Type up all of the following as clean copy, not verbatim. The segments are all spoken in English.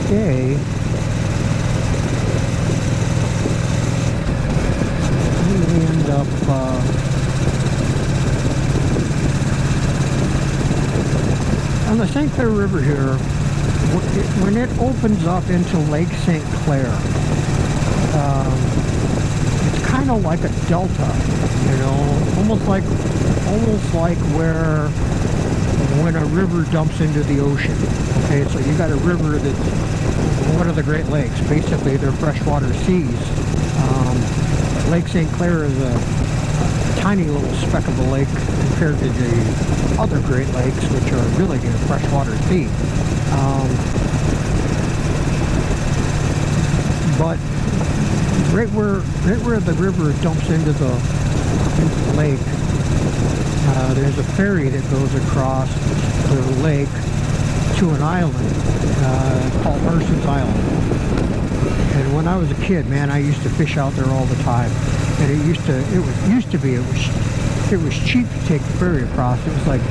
day, we end up on the St. Clair River here. When it opens up into Lake St. Clair, it's kind of like a delta, you know, almost like where when a river dumps into the ocean. Okay, so you got a river that's one of the Great Lakes. Basically, they're freshwater seas. Lake St. Clair is a tiny little speck of a lake compared to the other Great Lakes, which are really a freshwater sea. But right where the river dumps into the lake, there's a ferry that goes across the lake to an island called Harsens Island. And when I was a kid, man, I used to fish out there all the time. And it was cheap to take the ferry across. It was like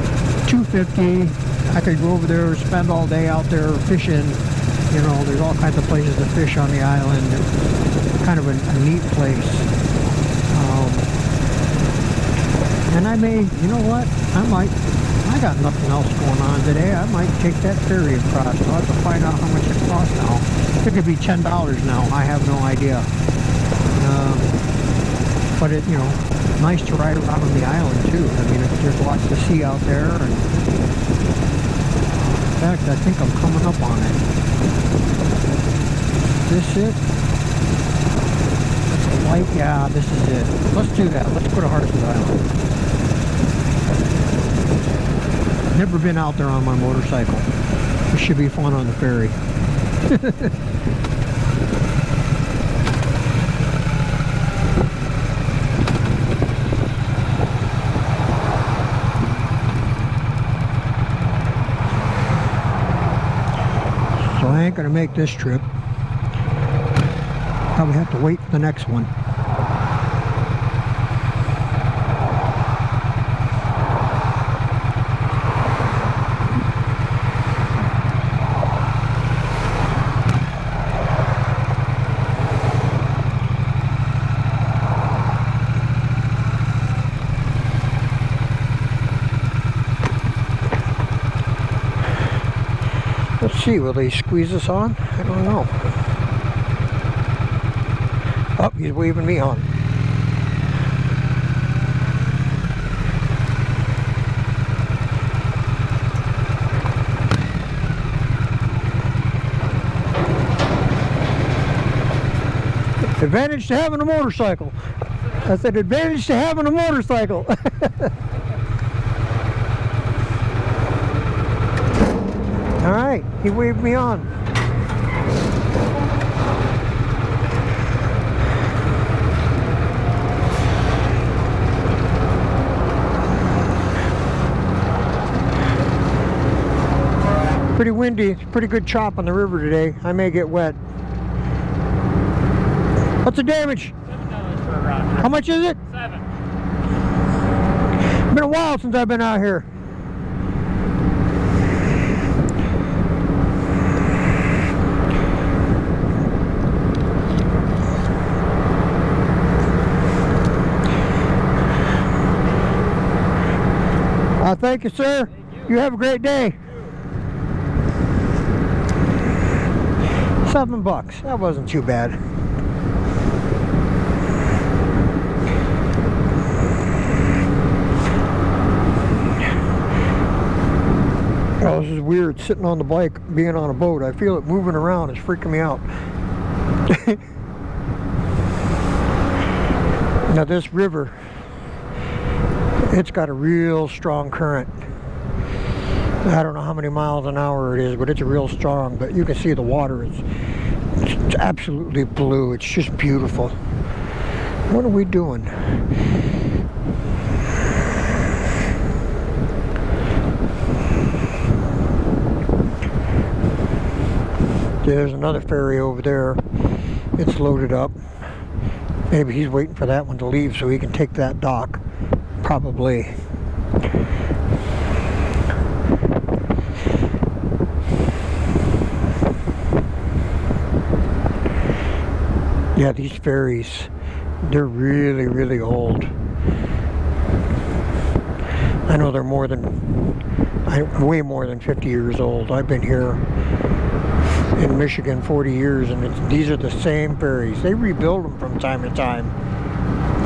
$2.50. I could go over there, spend all day out there fishing. You know, there's all kinds of places to fish on the island. It's kind of a neat place. And you know what? I got nothing else going on today. I might take that ferry across. I'll have to find out how much it costs now. It could be $10 now. I have no idea. But it, you know, nice to ride around on the island too. I mean, there's lots to see out there. And in fact, I think I'm coming up on it. Is this it? That's a light. Yeah, this is it. Let's do that. Let's go to Harsens Island. Never been out there on my motorcycle. It should be fun on the ferry. So I ain't gonna make this trip. Probably have to wait for the next one. Let's see, will they squeeze us on? I don't know. Oh, he's waving me on. Advantage to having a motorcycle. I said advantage to having a motorcycle. All right, he waved me on. Pretty windy, pretty good chop on the river today. I may get wet. What's the damage? $7 for a rod. How much is it? $7. It's been a while since I've been out here. Thank you, sir. Thank you. You have a great day. $7. That wasn't too bad. Oh, this is weird, sitting on the bike, being on a boat. I feel it moving around. It's freaking me out. Now this river, it's got a real strong current. I don't know how many miles an hour it is, but it's real strong. But you can see the water is it's absolutely blue. It's just beautiful. What are we doing? There's another ferry over there. It's loaded up. Maybe he's waiting for that one to leave so he can take that dock. Probably. Yeah, these ferries, they're really, really old. I know they're way more than 50 years old. I've been here in Michigan 40 years, and these are the same ferries. They rebuild them from time to time,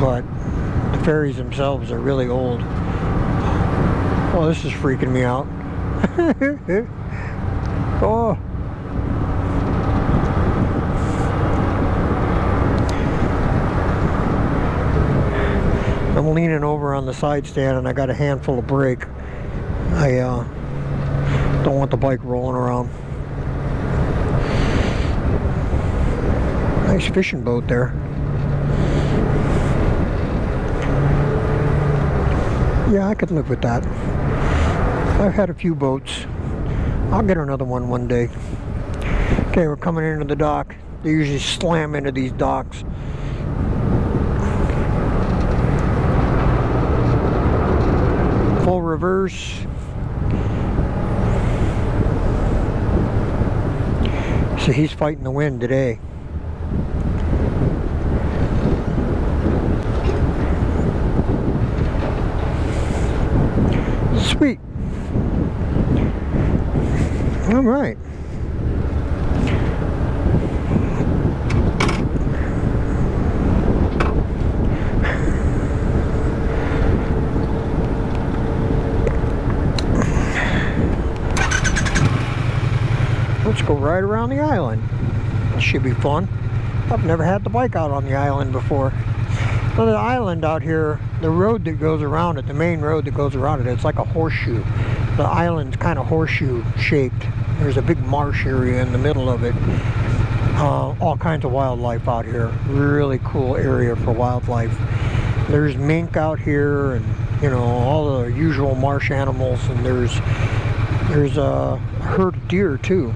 but the ferries themselves are really old. Oh, this is freaking me out. Oh. I'm leaning over on the side stand and I got a handful of brake. I don't want the bike rolling around. Nice fishing boat there. Yeah, I could live with that. I've had a few boats. I'll get another one day. Okay, we're coming into the dock. They usually slam into these docks. Full reverse. So he's fighting the wind today. Sweet. All right. Let's go right around the island. This should be fun. I've never had the bike out on the island before. Well, the island out here, the road that goes around it, the main road that goes around it, it's like a horseshoe. The island's kind of horseshoe shaped. There's a big marsh area in the middle of it. All kinds of wildlife out here. Really cool area for wildlife. There's mink out here, and you know, all the usual marsh animals, and there's a herd of deer too.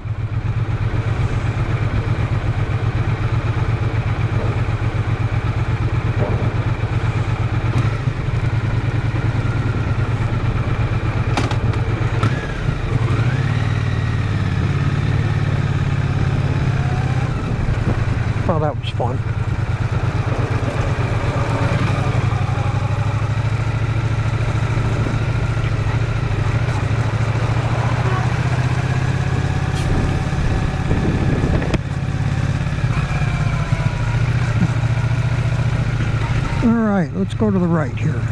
Oh, that was fun. All right, let's go to the right here.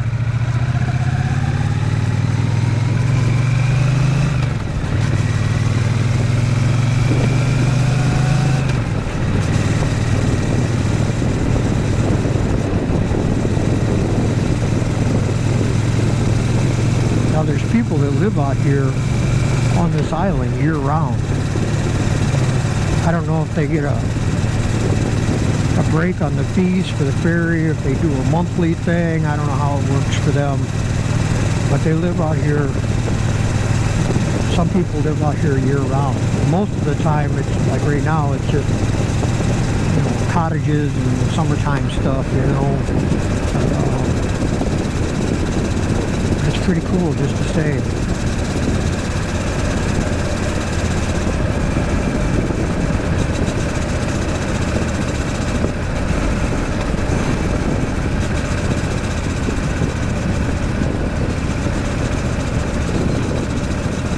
There's people that live out here on this island year-round. I don't know if they get a break on the fees for the ferry, if they do a monthly thing. I don't know how it works for them, but they live out here. Some people live out here year-round. Most of the time, it's like right now, it's just, you know, cottages and summertime stuff, you know. It's pretty cool just the same.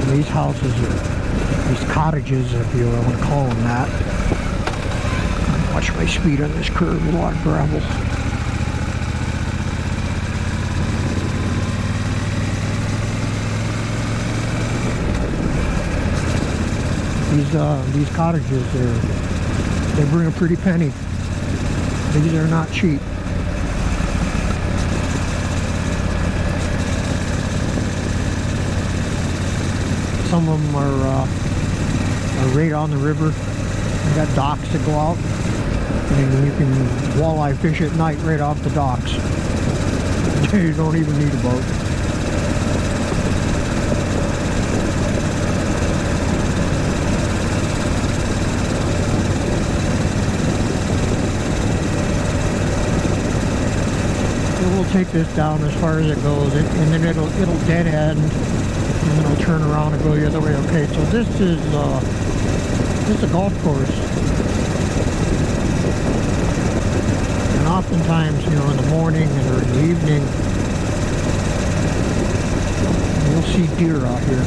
And these houses are, these cottages, if you want to call them that. Watch my speed on this curve, a lot of gravel. These cottages, they bring a pretty penny. These are not cheap. Some of them are right on the river. They got docks that go out, and you can walleye fish at night right off the docks. You don't even need a boat. We'll take this down as far as it goes, and then it'll dead end, and then it'll turn around and go the other way. Okay, so this is a golf course. oftentimes, you know, in the morning or in the evening, you'll see deer out here.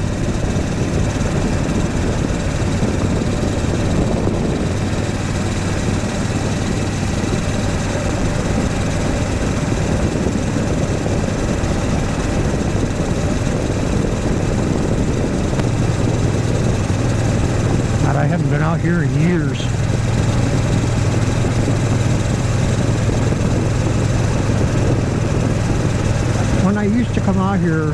God, I haven't been out here in years. When I used to come out here,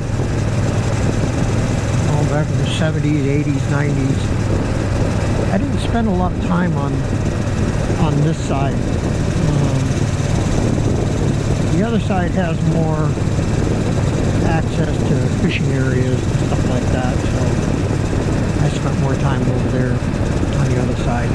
back in the 70s, 80s, 90s, I didn't spend a lot of time on this side. The other side has more access to fishing areas and stuff like that, so I spent more time over there on the other side.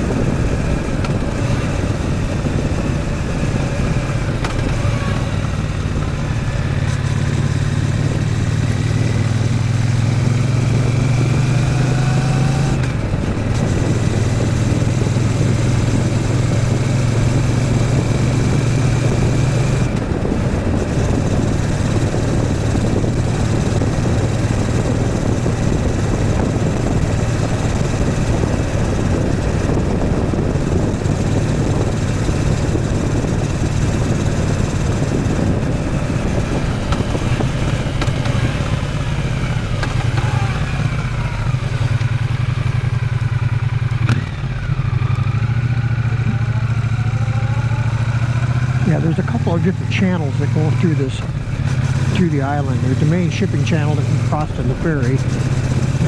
Yeah, there's a couple of different channels that go through the island. There's the main shipping channel that can cross to the ferry,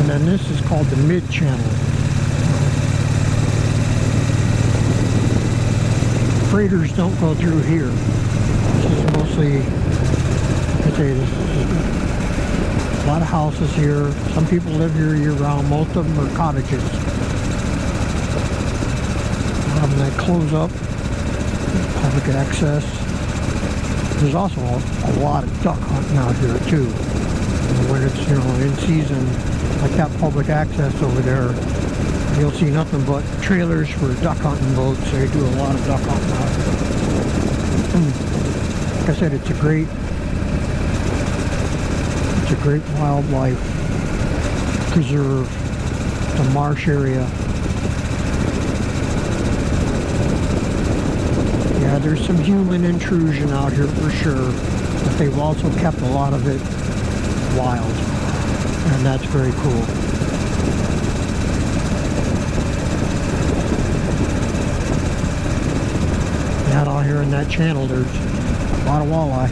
and then this is called the mid channel. Freighters don't go through here. This is mostly, I'd say, this is a lot of houses here. Some people live here year round. Most of them are cottages. That close up. Public access. There's also a lot of duck hunting out here too. And when it's, you know, in season, like that public access over there, you'll see nothing but trailers for duck hunting boats. They do a lot of duck hunting out here. Like I said, it's a great wildlife preserve. It's a marsh area. Yeah, there's some human intrusion out here for sure, but they've also kept a lot of it wild, and that's very cool. Yeah, out here in that channel, there's a lot of walleye.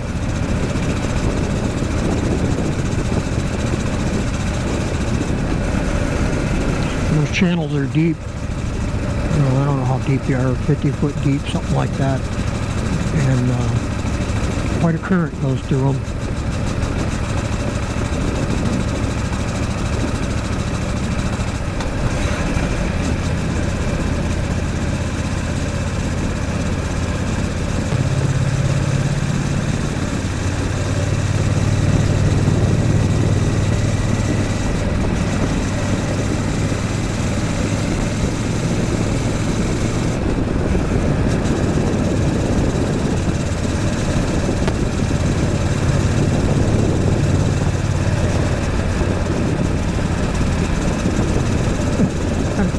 And those channels are deep. I don't know how deep they are, 50-foot deep, something like that. And quite a current goes through them.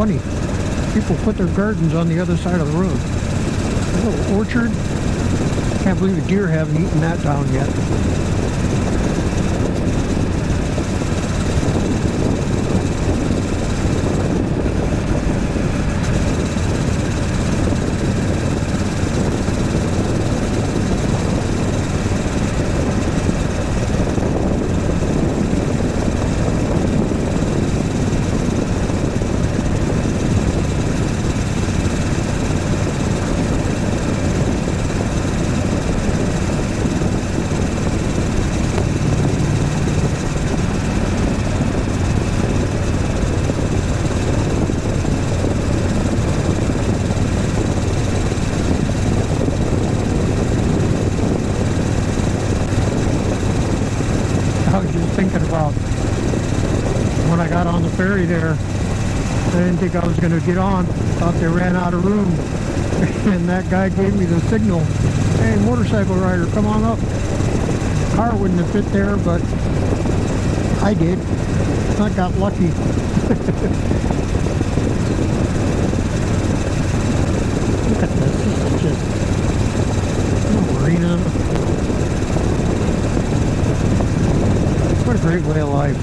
Funny, people put their gardens on the other side of the road. A little orchard. Can't believe the deer haven't eaten that down yet. I was just thinking about when I got on the ferry there, didn't think I was going to get on. Thought they ran out of room. And that guy gave me the signal. Hey, motorcycle rider, come on up. Car wouldn't have fit there, but I did. I got lucky. Look at this. This is just a marina. What a great way of life.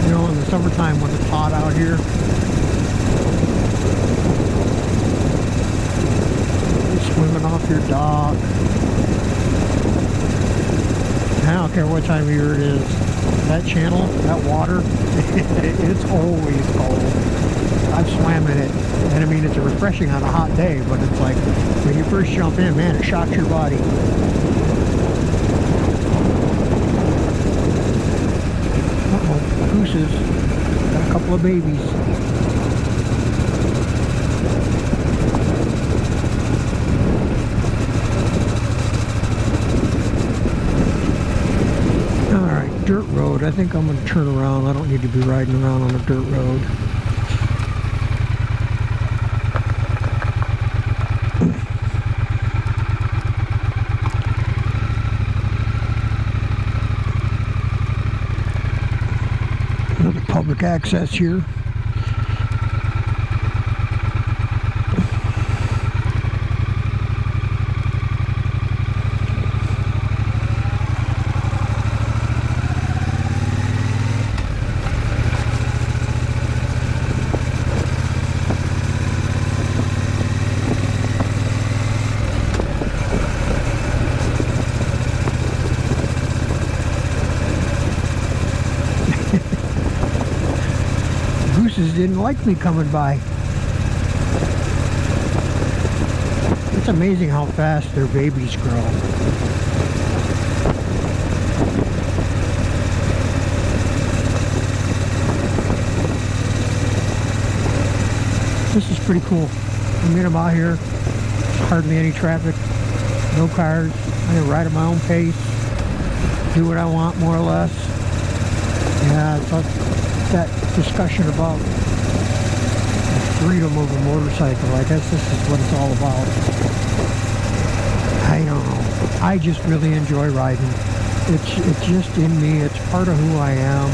You know, in the summertime when it's hot out here, you're swimming off your dock. I don't care what time of year it is. That channel, that water, it's always cold. I've swam in it, and I mean, it's refreshing on a hot day, but it's like, when you first jump in, man, it shocks your body. Uh-oh, gooses. Got a couple of babies. Alright, dirt road. I think I'm going to turn around. I don't need to be riding around on a dirt road. Another public access here. Gooses didn't like me coming by. It's amazing how fast their babies grow. This is pretty cool. I mean, I'm out here, hardly any traffic, no cars. I can ride at my own pace, do what I want more or less. Yeah, it's like that discussion about the freedom of a motorcycle. I guess this is what it's all about. I don't know. I just really enjoy riding. It's just in me. It's part of who I am.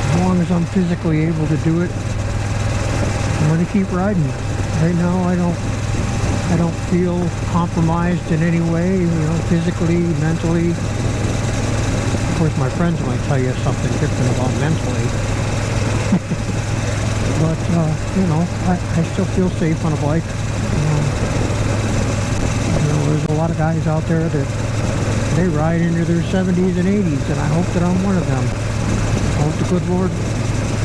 As long as I'm physically able to do it, I'm going to keep riding. Right now, I don't feel compromised in any way, you know, physically, mentally. Of course, my friends might tell you something different about mentally. But, you know, I still feel safe on a bike. You know, there's a lot of guys out there that they ride into their 70s and 80s, and I hope that I'm one of them. I hope the good Lord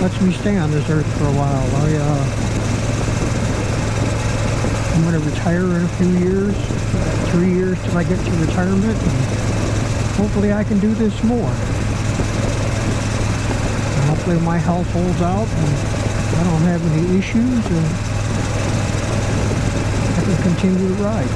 lets me stay on this earth for a while. I'm going to retire in a few years, 3 years till I get to retirement, and hopefully I can do this more. And hopefully my health holds out and I don't have any issues and I can continue to ride.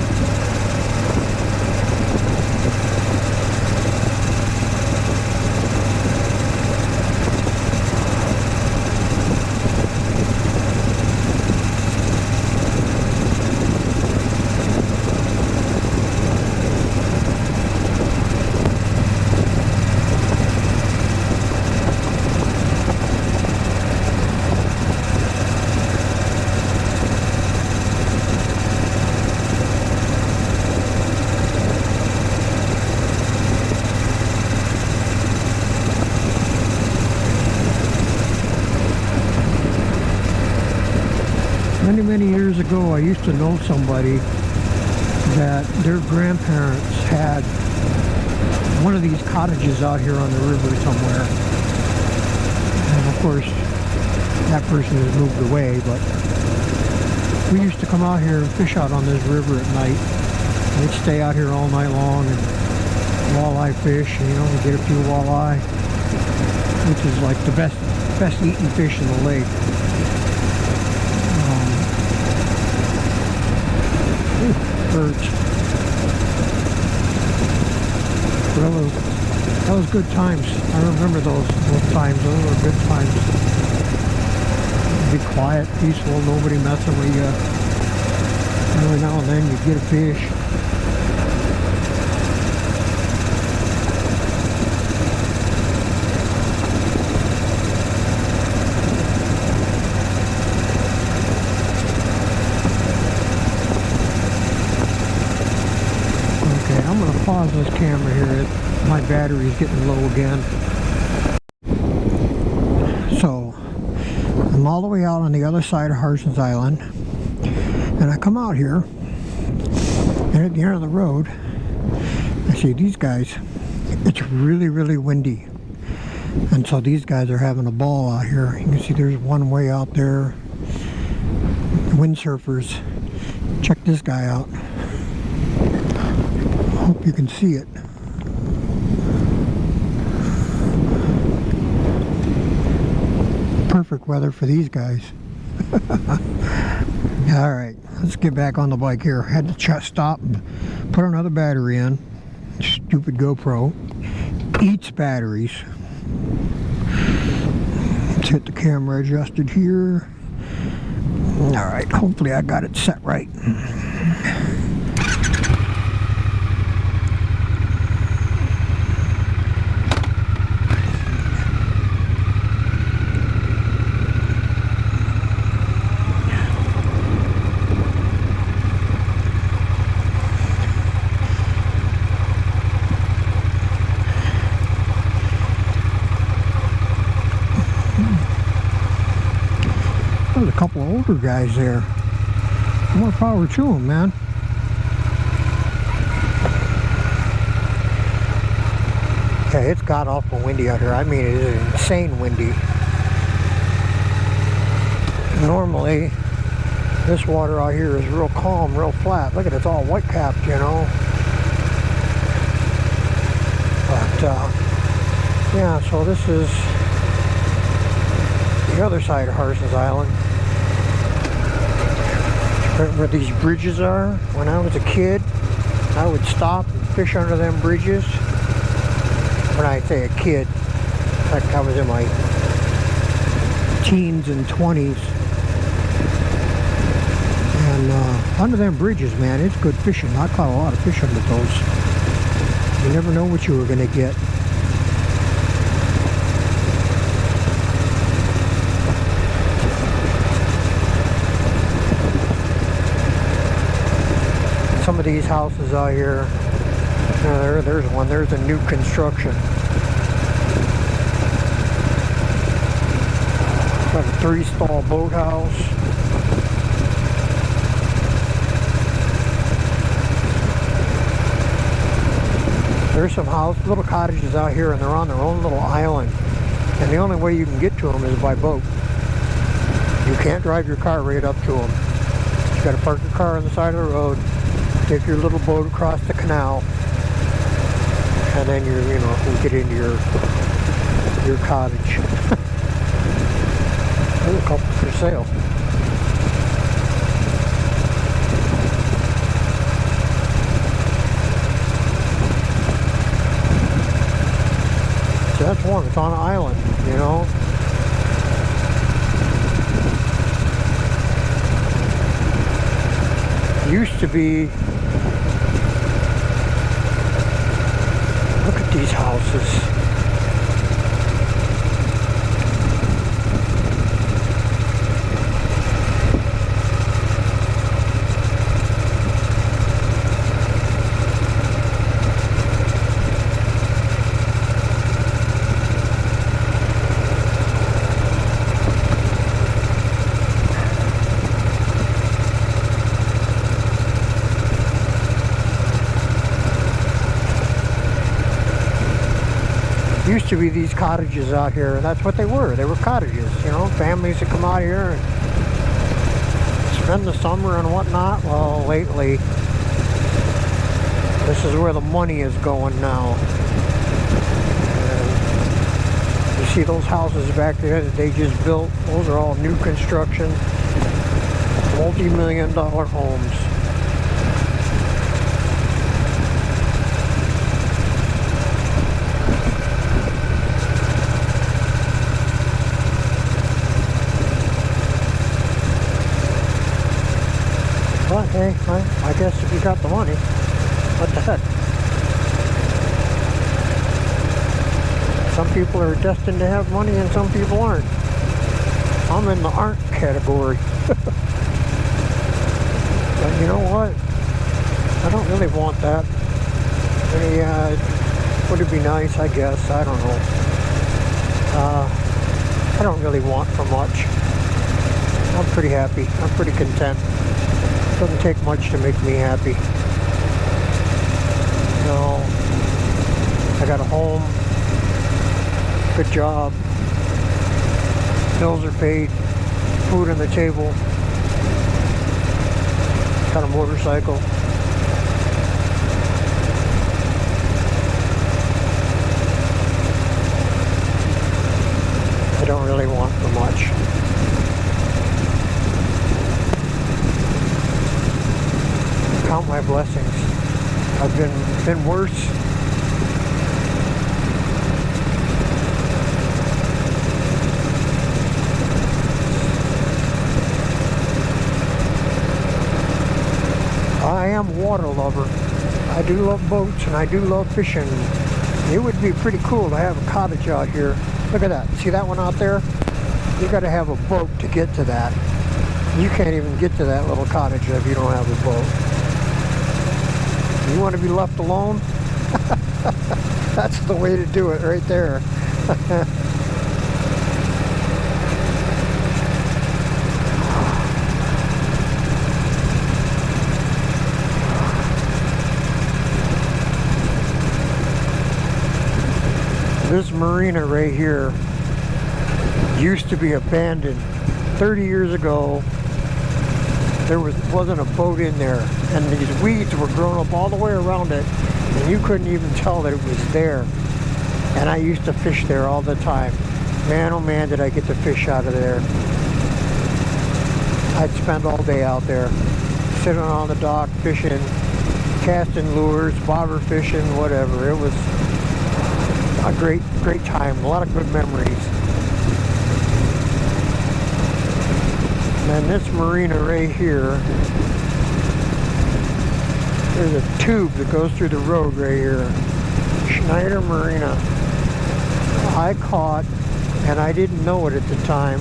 Many years ago, I used to know somebody that their grandparents had one of these cottages out here on the river somewhere. And of course, that person has moved away, but we used to come out here and fish out on this river at night. We'd stay out here all night long and walleye fish, and, you know, we get a few walleye, which is like the best eating fish in the lake. Birds. Hello. That was good times. I remember those times. Those were good times. Be quiet, peaceful, nobody messing with you. Every now and then you get a fish. Okay, I'm going to pause this camera here. My battery is getting low again. So, I'm all the way out on the other side of Harsens Island. And I come out here, and at the end of the road, I see these guys. It's really, really windy. And so these guys are having a ball out here. You can see there's one way out there. Windsurfers. Check this guy out. Hope you can see it. Perfect weather for these guys. Alright, let's get back on the bike here. Had to stop and put another battery in. Stupid GoPro. Eats batteries. Let's hit the camera adjusted here. Alright, hopefully I got it set right. There's a couple of older guys there. More power to them, man. Yeah, it's got awful windy out here. I mean, it is insane windy. Normally, this water out here is real calm, real flat. Look at it, it's all white capped, you know. But, yeah, so this is the other side of Harsens Island. Where these bridges are. When I was a kid, I would stop and fish under them bridges. When I say a kid, like I was in my teens and 20s. And under them bridges, man, it's good fishing. I caught a lot of fish under those. You never know what you were going to get. Some of these houses out here, there's one, there's a new construction. Got a 3-stall boathouse. There's some little cottages out here, and they're on their own little island. And the only way you can get to them is by boat. You can't drive your car right up to them. You got to park your car on the side of the road. Take your little boat across the canal, and then you get into your cottage. There's a couple for sale. So that's one. It's on an island, you know. Used to be. Look at these houses. Used to be these cottages out here, and that's what they were. They were cottages, you know, families that come out here and spend the summer and whatnot. Well, lately, this is where the money is going now. And you see those houses back there that they just built? Those are all new construction, multi-million-dollar homes. the money. What the heck? Some people are destined to have money and some people aren't. I'm in the aren't category. But you know what? I don't really want that. Yeah, would it be nice? I guess. I don't know. I don't really want for much. I'm pretty happy. I'm pretty content. It doesn't take much to make me happy. No. I got a home. Good job. Bills are paid. Food on the table. Got a motorcycle. I don't really want for much. Count my blessings. I've been worse. I am a water lover. I do love boats and I do love fishing. It would be pretty cool to have a cottage out here. Look at that. See that one out there? You got to have a boat to get to that. You can't even get to that little cottage if you don't have a boat. You want to be left alone? That's the way to do it right there. This marina right here used to be abandoned. 30 years ago, there wasn't a boat in there, and these weeds were growing up all the way around it, and you couldn't even tell that it was there. And I used to fish there all the time. Man, oh man, did I get to fish out of there. I'd spend all day out there, sitting on the dock, fishing, casting lures, bobber fishing, whatever. It was a great time, a lot of good memories. And this marina right here, there's a tube that goes through the road right here. Schneider Marina. I caught, and I didn't know it at the time,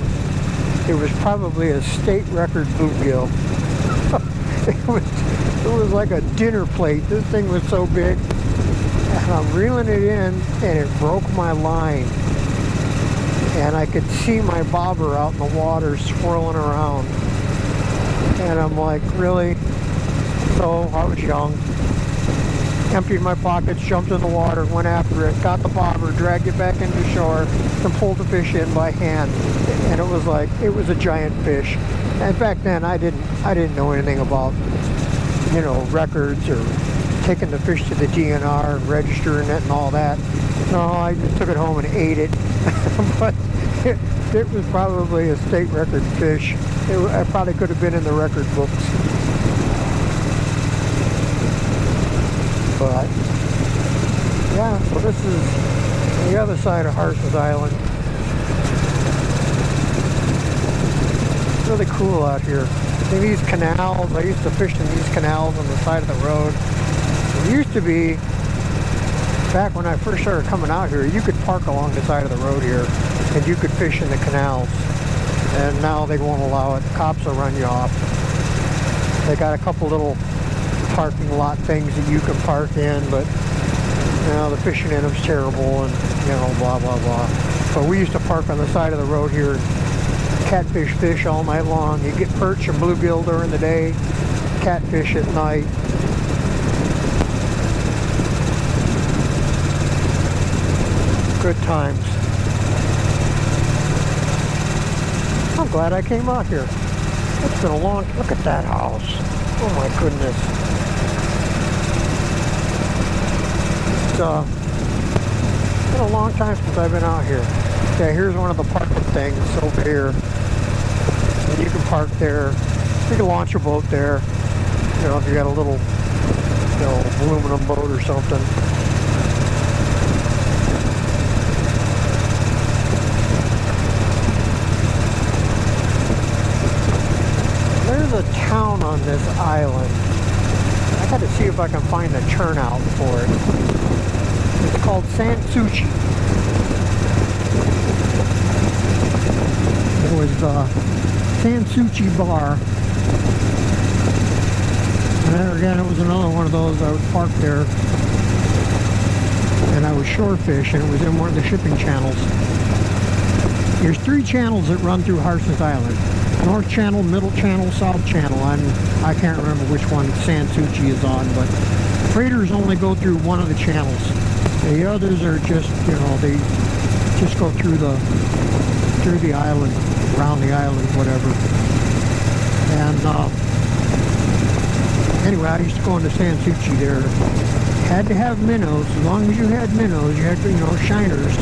it was probably a state record bluegill. It was like a dinner plate. This thing was so big. And I'm reeling it in, and it broke my line. And I could see my bobber out in the water swirling around. And I'm like, really? So I was young. Emptied my pockets, jumped in the water, went after it, got the bobber, dragged it back into shore, and pulled the fish in by hand. And it was like, it was a giant fish. And back then I didn't know anything about, you know, records or taking the fish to the DNR and registering it and all that. No, I just took it home and ate it. But it was probably a state record fish. I probably could have been in the record books. But yeah, so this is the other side of Harsens Island. It's really cool out here. See these canals? I used to fish in these canals on the side of the road. It used to be, back when I first started coming out here, you could park along the side of the road here and you could fish in the canals. And now they won't allow it. The cops will run you off. They got a couple little parking lot things that you can park in, but you know, the fishing in them's terrible and you know, blah blah blah. But we used to park on the side of the road here, catfish fish all night long. You get perch and bluegill during the day, catfish at night. Good times. I'm glad I came out here. It's been a long, look at that house. Oh my goodness. It's been a long time since I've been out here. Okay, here's one of the parking things over here. And you can park there. You can launch a boat there. You know, if you got a little, you know, aluminum boat or something. There's a town on this island. I Had to see if I can find a turnout for it. It's called Sansuchi. It was the Sansuchi bar. And there again, it was another one of those. I was parked there, and I was shore fishing. It was in one of the shipping channels. There's 3 channels that run through Harsens Island. North Channel, Middle Channel, South Channel. I can't remember which one Sansuchi is on, but freighters only go through one of the channels. The others are just, you know, they just go through the island, around the island, whatever. And anyway, I used to go into Sansuchi there. Had to have minnows. As long as you had minnows, you had, you know, shiners.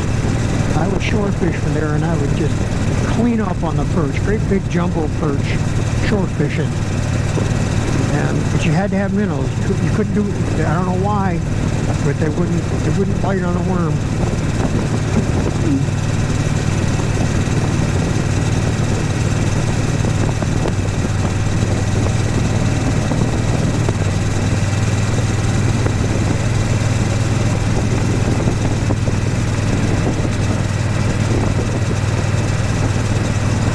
I would shore fish from there, and I would just clean up on the perch. Great big jumbo perch, shore fishing. But you had to have minnows. You couldn't do it. I don't know why, but they wouldn't bite on a worm.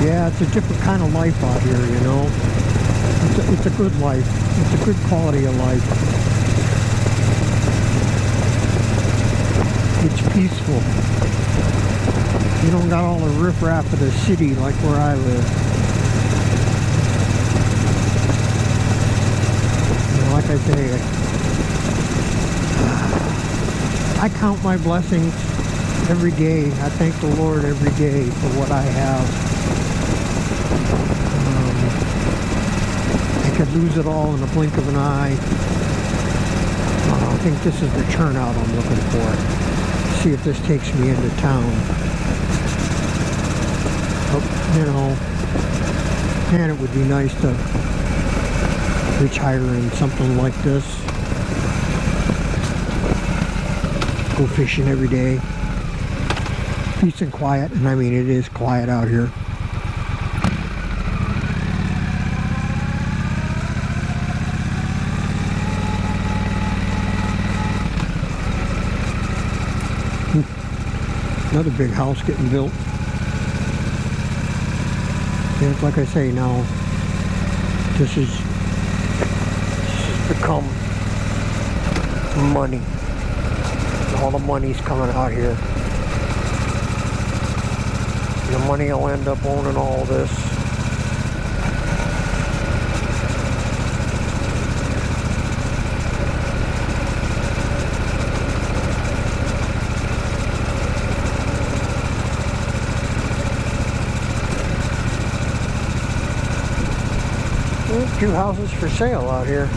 Yeah, it's a different kind of life out here, you know. It's a good life. It's a good quality of life. It's peaceful. You don't got all the riffraff of the city like where I live. You know, like I say, I count my blessings every day. I thank the Lord every day for what I have. I could lose it all in the blink of an eye. I think this is the turnout I'm looking for. See if this takes me into town. Oh, you know, man, it would be nice to retire in something like this. Go fishing every day. Peace and quiet, and I mean it is quiet out here. Another big house getting built. And like I say now, this has become money. All the money's coming out here. The money will end up owning all this. There's 2 houses for sale out here.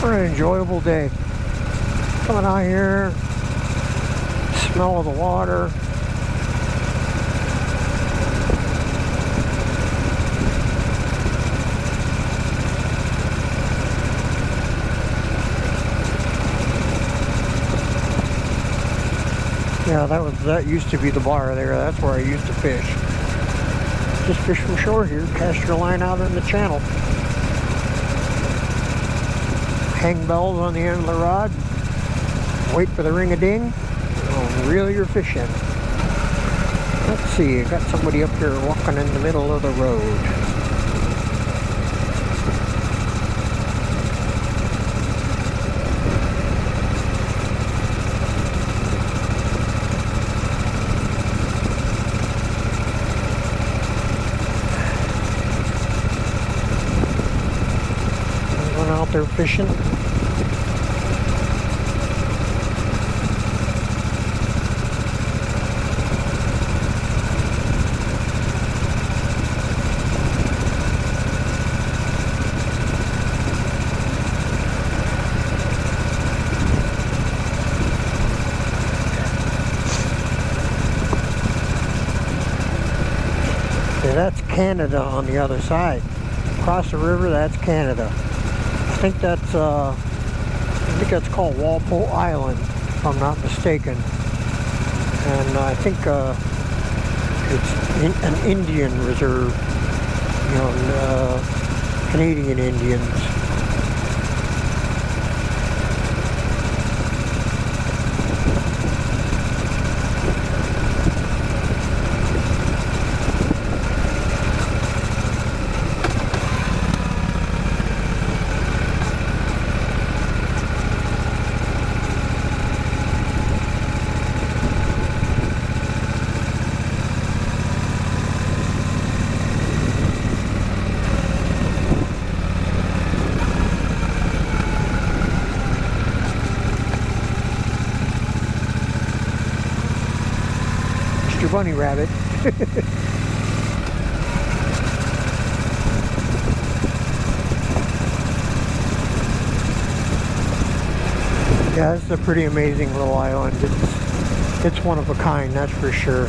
An enjoyable day. Coming out here, smell of the water. Yeah, that used to be the bar there. That's where I used to fish. Just fish from shore here, cast your line out in the channel. Hang bells on the end of the rod, wait for the ring-a-ding, and reel your fish in. Let's see, I got somebody up here walking in the middle of the road. they're fishing. That's Canada on the other side. Across the river, that's Canada. I think that's called Walpole Island, if I'm not mistaken. And I think it's an Indian reserve, you know, Canadian Indians. Bunny rabbit. Yeah, this is a pretty amazing little island. It's one of a kind, that's for sure.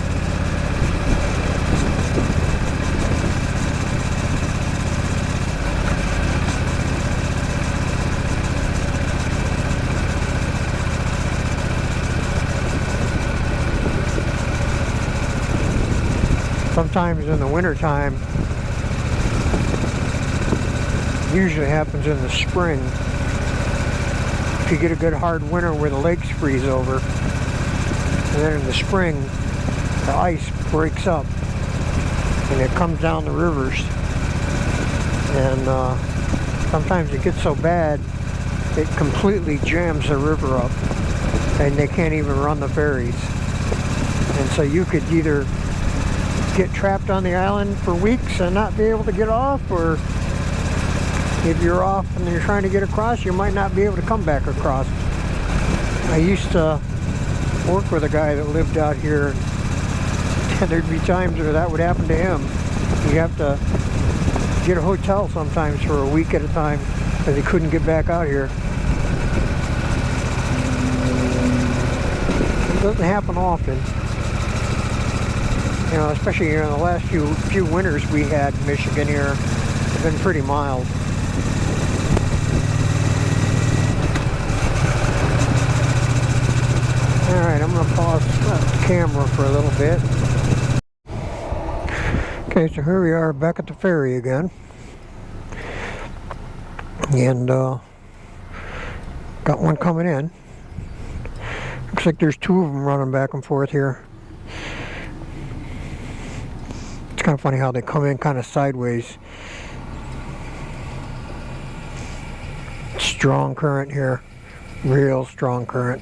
Sometimes in the winter time, usually happens in the spring. If you get a good hard winter where the lakes freeze over, and then in the spring the ice breaks up and it comes down the rivers, and sometimes it gets so bad it completely jams the river up and they can't even run the ferries. And so you could either get trapped on the island for weeks and not be able to get off, or if you're off and you're trying to get across, you might not be able to come back across. I used to work with a guy that lived out here, and there'd be times where that would happen to him. You'd have to get a hotel sometimes for a week at a time because he couldn't get back out here. It doesn't happen often. You know, especially here in the last few winters we had in Michigan here, have been pretty mild. Alright, I'm going to pause the camera for a little bit. Okay, so here we are back at the ferry again. And got one coming in. Looks like there's two of them running back and forth here. Kind of funny how they come in kind of sideways. Strong current here, real strong current.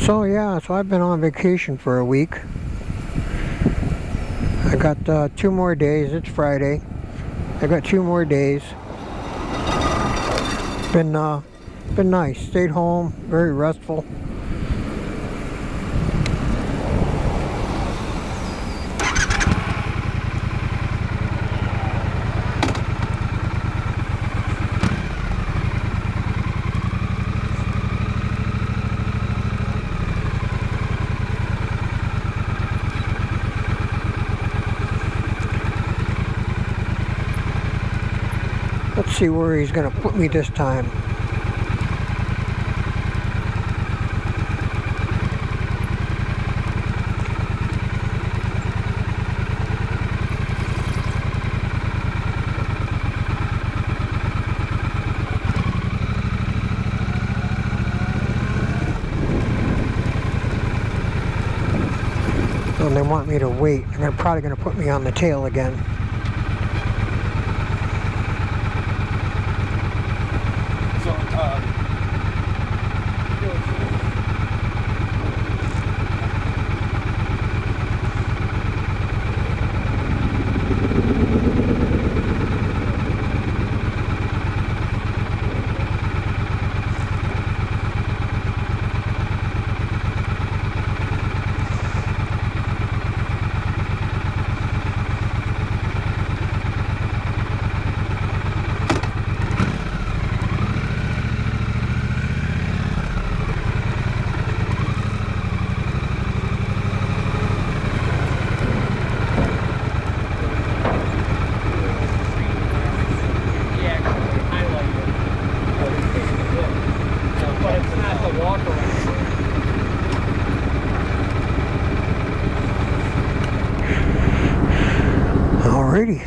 So yeah, so I've been on vacation for a week. I got 2 more days. It's Friday. I got 2 more days. Been nice. Stayed home. Very restful. see where he's going to put me this time. And they want me to wait, and they're probably going to put me on the tail again. Alrighty.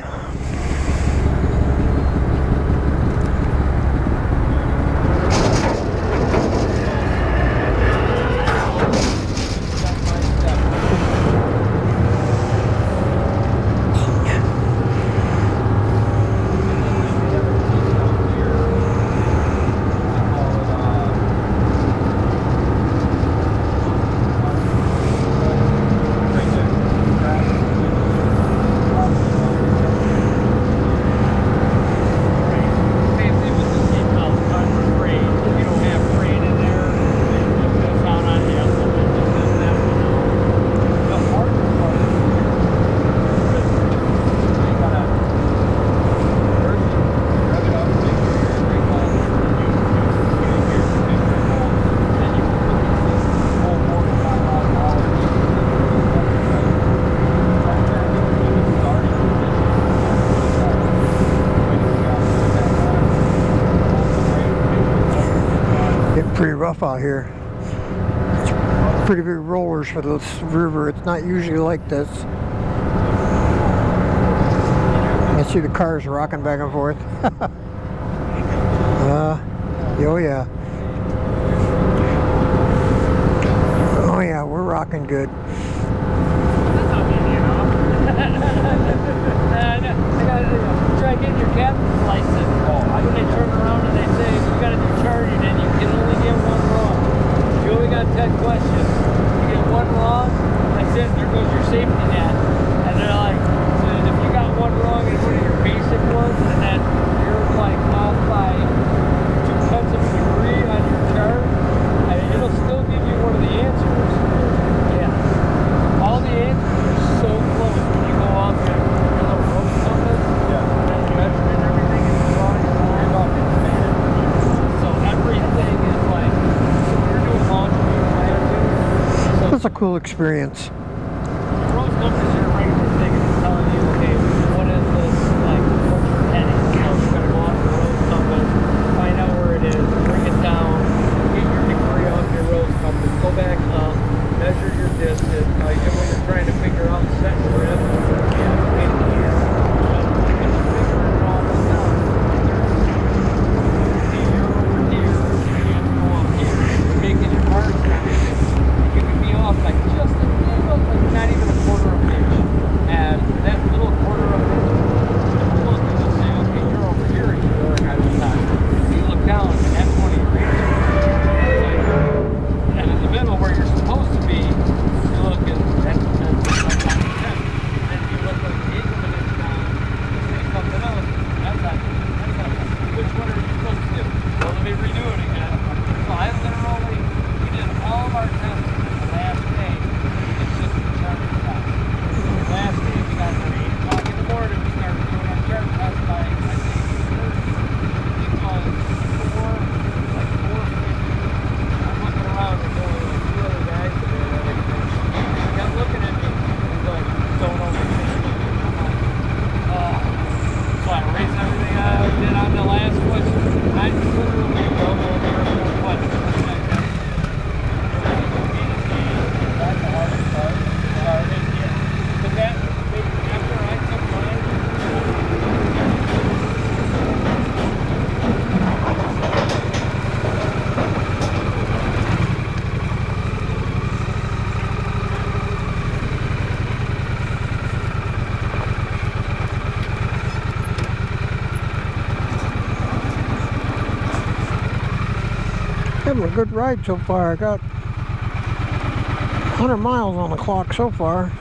Pretty rough out here. It's pretty big rollers for this river. It's not usually like this. I see the cars rocking back and forth. Oh yeah. Oh yeah, we're rocking good. I gotta try getting your captain's license. When they turn around and they say you gotta do charting and you can only get one wrong. You only got 10 questions. You get one wrong, that's it. There goes your safety net. And they're like, so if you got one wrong in one of your basic ones, and then you're like off by 0.2 of a degree on your chart, I mean, it'll still give you one of the answers. Yeah. All the answers are so close when you go off your little road compass. Yeah. And measuring everything in the drawing board. So everything is like, so we're doing laundry and planting. That's a cool experience. The road compass is your regular thing, and it's telling you, okay, what is this, like, what's your heading? So you're going to go off the road compass, find out where it is, bring it down, get your degree off your road compass, go back up, measure your distance, when you're trying to figure out set grip, making your marks, you can be off like just a little, like not even a quarter of an inch. And that little quarter of an inch, you look and you'll say, okay, you're over here, you're at the top. You look down, and that's one of your inches. And in the middle where you're supposed to be, you look and that's like 10. And if you look like 8 of an inch down, you say something else, that's not. Which one are you supposed to do? Well, let me redo it again. So I literally, we did all of our tests the last day. It's just the chart test. The last day we got there 8 o'clock in the morning. We started doing our chart test by, I think, 30. It was 4:50. I'm looking around and there's only like 2 other guys there. They kept looking at me. He's like, don't overthink it. I'm like, oh. So I erased everything I did on the last A good ride so far. I got 100 miles on the clock so far.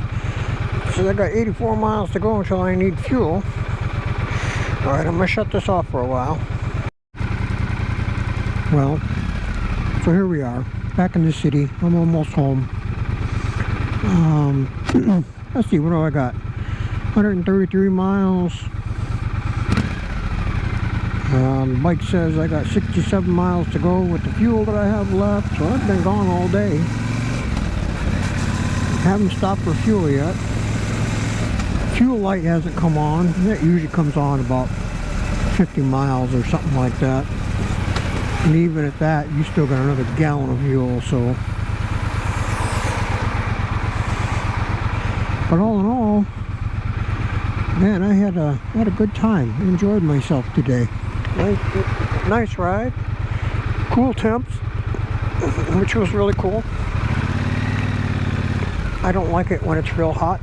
So I got 84 miles to go until I need fuel. Alright, I'm going to shut this off for a while. Well, so here we are, back in the city. I'm almost home. Let's see, what do I got? 133 miles. The bike says I got 67 miles to go with the fuel that I have left. So I've been gone all day. Haven't stopped for fuel yet. Fuel light hasn't come on. That usually comes on about 50 miles or something like that. And even at that, you still got another gallon of fuel, so. But all in all, man, I had a good time. Enjoyed myself today. Nice ride. Cool temps, which was really cool. I don't like it when it's real hot.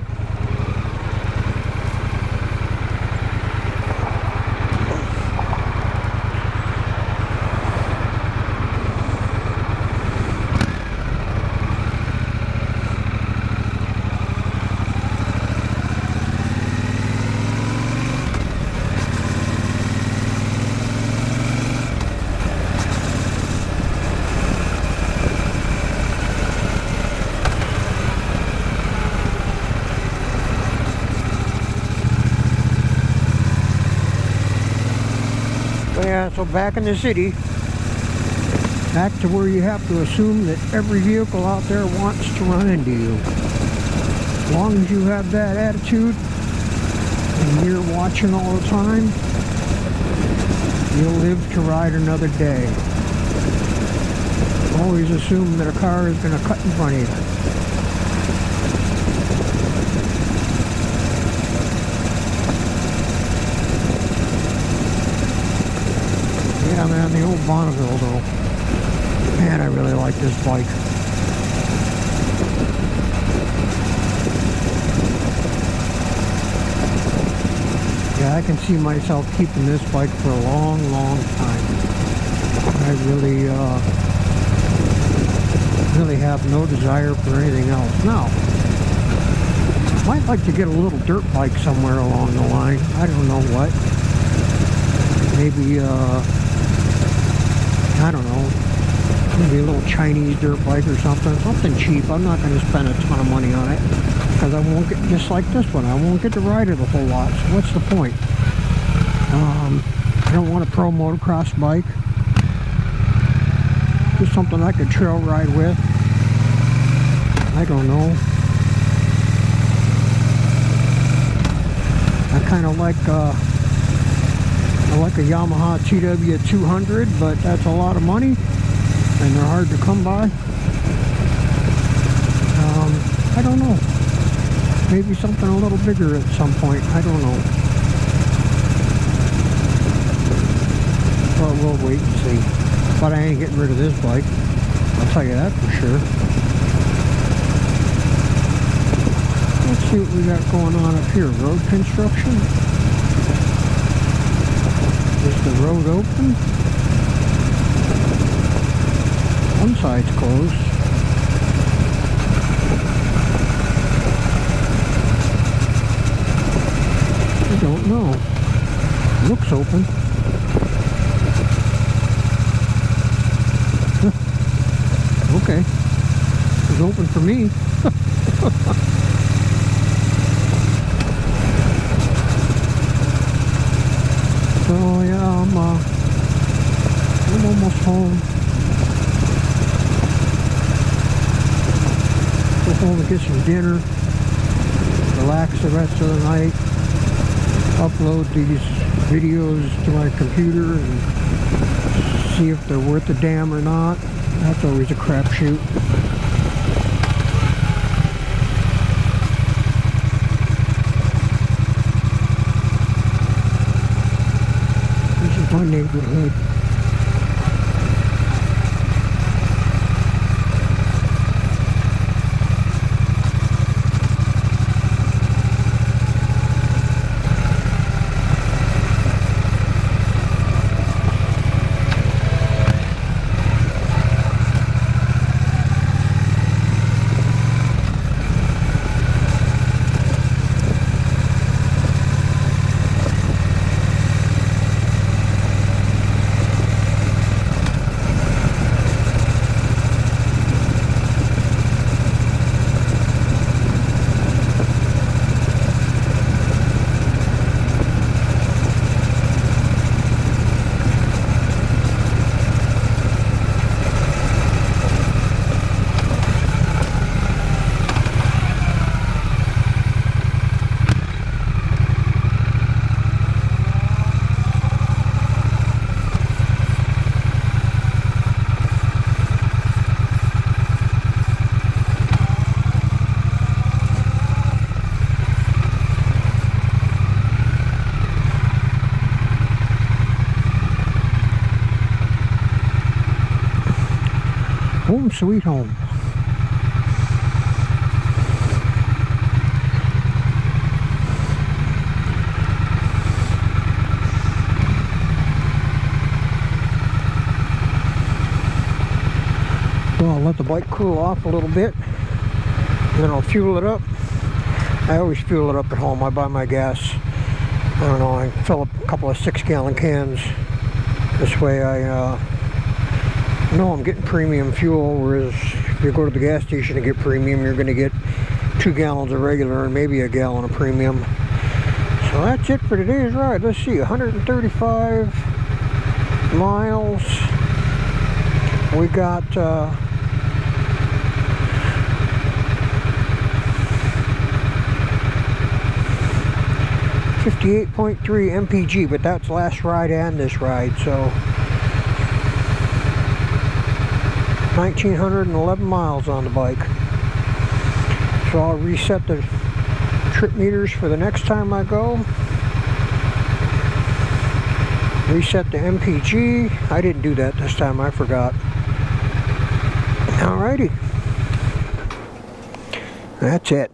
Yeah, so back in the city, back to where you have to assume that every vehicle out there wants to run into you. As long as you have that attitude and you're watching all the time, you'll live to ride another day. Always assume that a car is going to cut in front of you. Yeah, man, the old Bonneville, though. Man, I really like this bike. Yeah, I can see myself keeping this bike for a long, long time. I really have no desire for anything else. Now, might like to get a little dirt bike somewhere along the line. I don't know what. Maybe, I don't know, maybe a little Chinese dirt bike or something cheap. I'm not going to spend a ton of money on it because I won't get, just like this one, I won't get to ride it a whole lot. So what's the point? I don't want a pro motocross bike. Just something I could trail ride with. I don't know. I kind of like a Yamaha TW200, but that's a lot of money and they're hard to come by. I don't know. Maybe something a little bigger at some point. I don't know. Well, we'll wait and see. But I ain't getting rid of this bike. I'll tell you that for sure. Let's see what we got going on up here. Road construction. Is the road open? One side's closed. I don't know. Looks open. Okay. It's open for me. So yeah, I'm almost home. Go home and get some dinner. Relax the rest of the night. Upload these videos to my computer and see if they're worth a damn or not. That's always a crapshoot. This is my neighborhood. sweet home. Well, I'll let the bike cool off a little bit, then I'll fuel it up. I always fuel it up at home. I buy my gas. I don't know, I fill up a couple of 6-gallon cans. This way I know I'm getting premium fuel, whereas if you go to the gas station to get premium, you're going to get 2 gallons of regular and maybe a gallon of premium. So that's it for today's ride. Let's see, 135 miles. We got 58.3 mpg, but that's last ride and this ride, so 1,911 miles on the bike. So I'll reset the trip meters for the next time I go. Reset the mpg. I didn't do that this time, I forgot. Alrighty. That's it.